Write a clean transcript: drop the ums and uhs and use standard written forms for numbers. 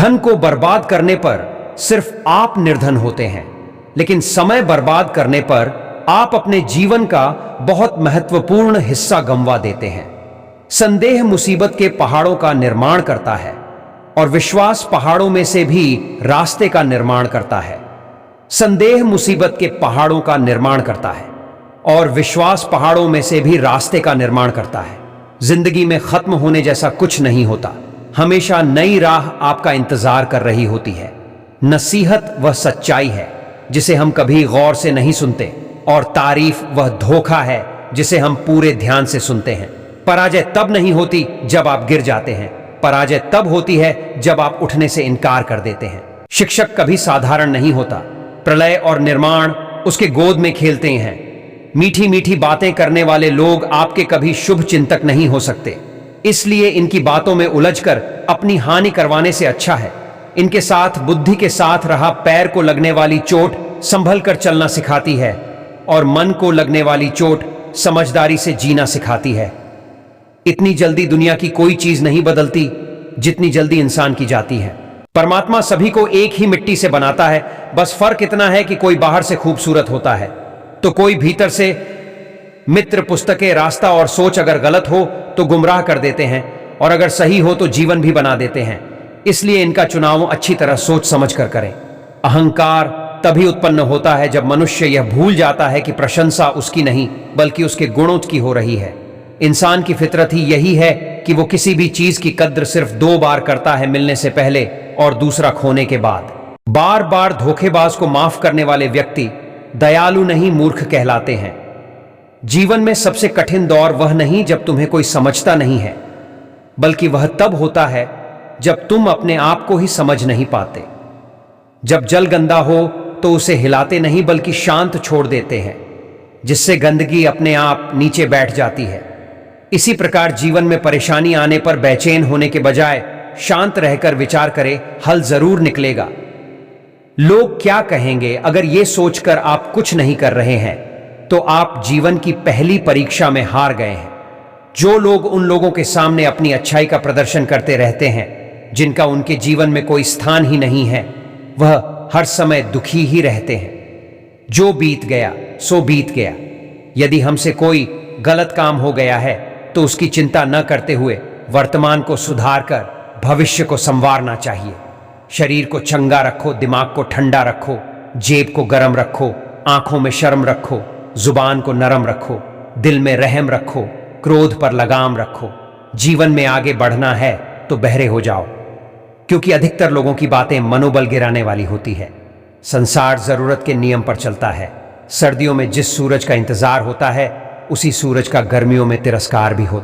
धन को बर्बाद करने पर सिर्फ आप निर्धन होते हैं, लेकिन समय बर्बाद करने पर आप अपने जीवन का बहुत महत्वपूर्ण हिस्सा गंवा देते हैं। संदेह मुसीबत के पहाड़ों का निर्माण करता है और विश्वास पहाड़ों में से भी रास्ते का निर्माण करता है। संदेह मुसीबत के पहाड़ों का निर्माण करता है और विश्वास पहाड़ों में से भी रास्ते का निर्माण करता है। जिंदगी में खत्म होने जैसा कुछ नहीं होता, हमेशा नई राह आपका इंतजार कर रही होती है। नसीहत वह सच्चाई है जिसे हम कभी गौर से नहीं सुनते, और तारीफ वह धोखा है जिसे हम पूरे ध्यान से सुनते हैं। पराजय तब नहीं होती जब आप गिर जाते हैं, पराजय तब होती है जब आप उठने से इनकार कर देते हैं। शिक्षक कभी साधारण नहीं होता, प्रलय और निर्माण उसके गोद में खेलते हैं। मीठी मीठी बातें करने वाले लोग आपके कभी शुभ चिंतक नहीं हो सकते, इसलिए इनकी बातों में उलझकर अपनी हानि करवाने से अच्छा है इनके साथ बुद्धि के साथ रहा। पैर को लगने वाली चोट संभल कर चलना सिखाती है और मन को लगने वाली चोट समझदारी से जीना सिखाती है। इतनी जल्दी दुनिया की कोई चीज नहीं बदलती जितनी जल्दी इंसान की जाती है। परमात्मा सभी को एक ही मिट्टी से बनाता है, बस फर्क इतना है कि कोई बाहर से खूबसूरत होता है तो कोई भीतर से। मित्र, पुस्तकें, रास्ता और सोच अगर गलत हो तो गुमराह कर देते हैं, और अगर सही हो तो जीवन भी बना देते हैं। इसलिए इनका चुनाव अच्छी तरह सोच समझ कर करें। अहंकार तभी उत्पन्न होता है जब मनुष्य यह भूल जाता है कि प्रशंसा उसकी नहीं बल्कि उसके गुणों की हो रही है। इंसान की फितरत ही यही है कि वो किसी भी चीज की कद्र सिर्फ 2 बार करता है, मिलने से पहले और दूसरा खोने के बाद। बार बार धोखेबाज को माफ करने वाले व्यक्ति दयालु नहीं, मूर्ख कहलाते हैं। जीवन में सबसे कठिन दौर वह नहीं जब तुम्हें कोई समझता नहीं है, बल्कि वह तब होता है जब तुम अपने आप को ही समझ नहीं पाते। जब जल गंदा हो तो उसे हिलाते नहीं बल्कि शांत छोड़ देते हैं, जिससे गंदगी अपने आप नीचे बैठ जाती है। इसी प्रकार जीवन में परेशानी आने पर बेचैन होने के बजाय शांत रहकर विचार करें, हल जरूर निकलेगा। लोग क्या कहेंगे, अगर ये सोचकर आप कुछ नहीं कर रहे हैं तो आप जीवन की पहली परीक्षा में हार गए हैं। जो लोग उन लोगों के सामने अपनी अच्छाई का प्रदर्शन करते रहते हैं जिनका उनके जीवन में कोई स्थान ही नहीं है, वह हर समय दुखी ही रहते हैं। जो बीत गया सो बीत गया। यदि हमसे कोई गलत काम हो गया है तो उसकी चिंता न करते हुए वर्तमान को सुधार कर भविष्य को संवारना चाहिए। शरीर को चंगा रखो, दिमाग को ठंडा रखो, जेब को गर्म रखो, आंखों में शर्म रखो, जुबान को नरम रखो, दिल में रहम रखो, क्रोध पर लगाम रखो। जीवन में आगे बढ़ना है तो बहरे हो जाओ, क्योंकि अधिकतर लोगों की बातें मनोबल गिराने वाली होती है। संसार जरूरत के नियम पर चलता है। सर्दियों में जिस सूरज का इंतजार होता है उसी सूरज का गर्मियों में तिरस्कार भी होता है।